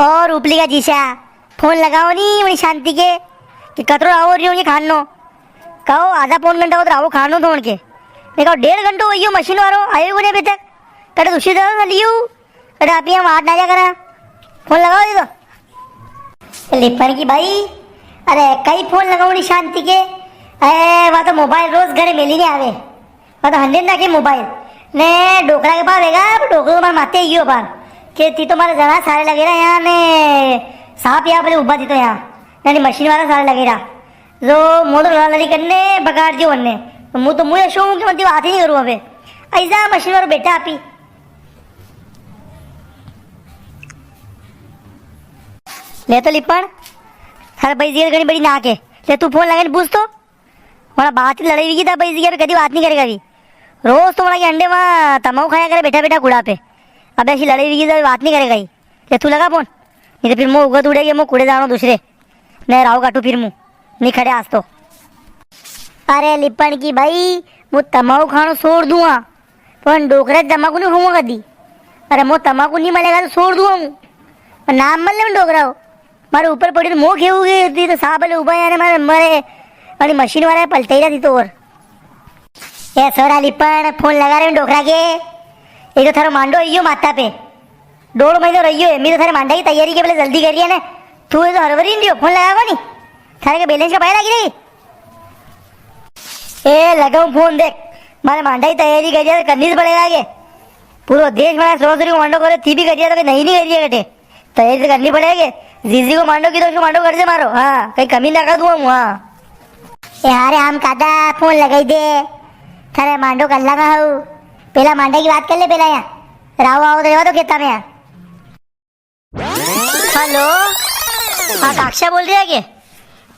और उपली का geisha phone लगाओ नहीं वही शांति के कि कतरो आओ रही होंगे खानो कहो आधा पौन घंटा हो तो आओ खानो धोण के मैं कहो 1.5 घंटो हो गयो मशीन वालो आयो को नहीं अभी तक कटे दूसरी तरह लियो कटे आप यहाँ वाट ना जा करा फोन लगाओ दे तो लिपन की भाई अरे कई फोन लगाओ नहीं शांति के अरे वहाँ तो मोबाइल रोज घरे मिली नहीं आवे वहाँ तो 100 ना के मोबाइल ने डोकरा के पास रहेगा डोकरो तो मार मारते ही हो बार के ती तो मारे जरा सारे लगे रहा यहाँ ने सांप यहाँ पहले उबा थी तो यहाँ यानी मशीन वाला सारे लगे रहा जो मोदर लड़ी करने बगाड़ दियो बनने मुँह तो मुँह शो कि मतलब बात ही नहीं करूँ अबे ऐसा मशीन वाला बेटा आप ही ले तो लिपण हर भाई जी घड़ी बड़ी नाक है ले तू फोन लगा पूछ तो हमारा बात ही लड़ाई हुई था भाई जी कभी बात नहीं करेगा अभी रोज तो के अंडे वहाँ तमाऊ खाया करे बैठा बैठा कुड़ा पे अब ऐसी लड़ाई हुई तो बात नहीं करेगा ही ले तू लगा फोन नहीं तो फिर मुँह उगत उड़ेगी मुँह कुड़े जानो दूसरे मैं राव काटू फिर मुँह नहीं खड़े आज तो अरे लिपण की भाई मु तमाकू खानो छोड़ दूंगा पर डोकरे तमाकू नहीं खाऊंगा कदी अरे मो तमाकू नहीं मिलेगा तो छोड़ दूंगा हूँ नाम मल ले डोकरा हो मारे ऊपर पड़ी तो मुँह खेऊगी तो साहब वाले उबा यार मारे मरे मारी मशीन वाला पलटे ही रहती तो और ए सोरा लिपण फोन लगा रहे डोकरा के एक तो थारो मांडो आइयो माता पे 1.5 महीने रहियो है मेरे थारे मांडा की तैयारी के पहले जल्दी करिए ना तू तो हरवरी नहीं दियो फोन लगाओ नहीं थारे के बैलेंस का पाया लगी रही ए लगाऊं फोन देख मारे मांडा की तैयारी करिए तो करनी से पड़ेगा आगे पूरा देश में सोच मांडो करे थी भी करिए तो नहीं करिए बेटे तैयारी तो करनी पड़ेगी जीजी को मांडो की तो मांडो कर दे मारो हाँ कहीं कमी ना कर दूँ हाँ यारे हम कादा फोन लगाई दे थारे मांडो कर लगा हूँ पहला मांडा की बात कर ले पहला यहाँ राव आओ तो खेता में यहाँ हेलो हाँ काक्षा बोल रही है क्या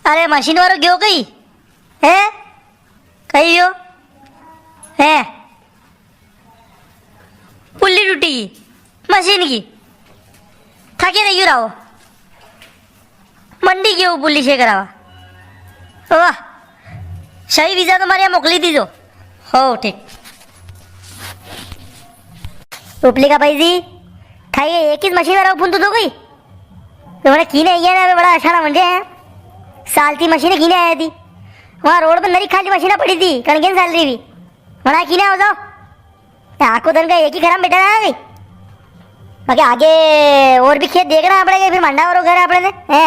अरे मशीन वालों क्यों गई है कही हो है पुल्ली टूटी मशीन की थके रही रहो मंडी क्यों पुल्ली से करावा वाह सही वीजा तुम्हारे यहाँ मोकली थी जो हो ठीक उपली का भाई जी खाइए एक ही मशीन वाला फोन तो गई तुम्हारे कीने आई है ना बड़ा अच्छा मंडे है सालती मशीनें कीने आई थी वहाँ रोड पर नरी खाली मशीनें पड़ी थी कणकेन सैलरी भी वहाँ कीने हो जाओ आंखों धन का एक ही खराब बेटा ना गई बाकी आगे और भी खेत देखना पड़ेगा फिर मंडा और घर अपने है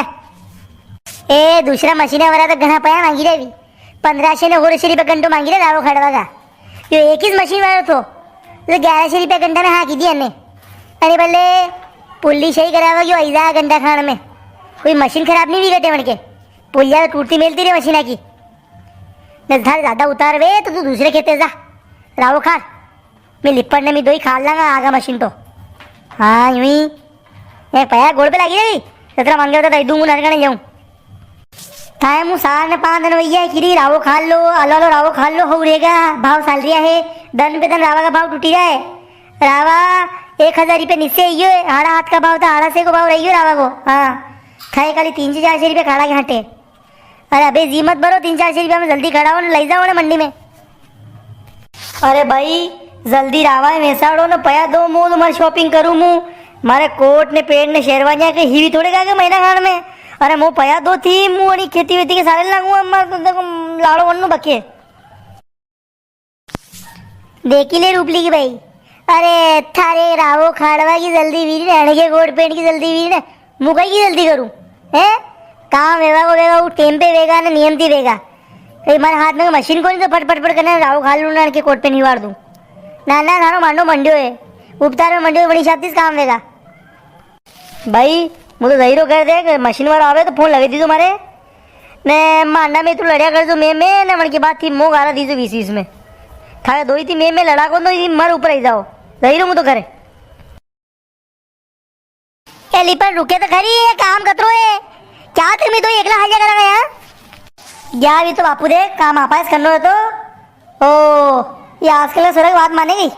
ए दूसरा मशीनें वाला तो घना पाया मांगी रही 1500 ने 1600 रुपये घंटो मांगी रहे रावो खड़वा का ये एक ही मशीन वाला तो 1100 रुपये घंटा में हाँ की दी हमने अरे भले पुल्ली सही करावा क्यों ऐसा घंटा खान में कोई मशीन खराब नहीं भी घटे मन के पुलिया तो टूटती मिलती रही मशीना की नजधार ज़्यादा उतार वे तो तू दूसरे खेते जा रावो खान मैं लिपट ने मी दो ही खा लांगा आगा मशीन तो हाँ यूं ही पया गोड़ पे लगी रही सतरा मांगे तो दही दूंगा नरकने जाऊँ थाए मुँह साल ने 5 दिन भैया कि रावो खा लो अलो लो रावो खा लो हो रहेगा भाव साल रिया है दन पे दन रावा का भाव टूटी जाए रावा 1000 रुपये नीचे आइयो हाड़ा हाथ का भाव था हाड़ा से को भाव रही रावा को हाँ खाए खाली 300-400 रुपये खाड़ा के हटे अरे अबे जी मत भरो 300-400 रुपया में जल्दी खड़ा हो ना ले जाओ ना मंडी में अरे भाई जल्दी रावा है मेसाड़ो ना पया दो मुँह तुम्हारी शॉपिंग करूँ मुँह मारे कोट ने पेड़ ने शेरवानिया के हिवी थोड़े का महीना खान में अरे मुँह पया दो थी मुँह खेती वेती के सारे लागू अम्मा तो देखो लाड़ो वन्नू बके देखी ले रूपली की भाई अरे थारे रावो खाड़वा की जल्दी वीर रहने के कोट पेंट की जल्दी वीर ने मुकाई की जल्दी करूँ है काम वेगा को वेगा वो टेम पे वेगा ना नियम थी वेगा कहीं हमारे हाथ में मशीन को नहीं तो फट करना रावो खा लूँ ना के कोट पे नहीं वार दूँ ना ना थारो मांडो मंडियो है उपतार में मंडियो बड़ी शादी काम वेगा भाई मुझे जहीरो कर दे मशीन वाला आवे तो फोन लगे दी तुम्हारे ने मांडा में तू लड़िया कर जो मैं ने मन की बात थी मोह गारा दी जो 20 में थारे दो ही थी मैं लड़ा को तो मर ऊपर ही जाओ जहीरो मुझे तो करे एली पर रुके तो खरी है काम कतरो है क्या तुम तो एकला हाल करा गया या भी तो बापू दे काम आपास करना है तो ओ ये आजकल सर बात माने गई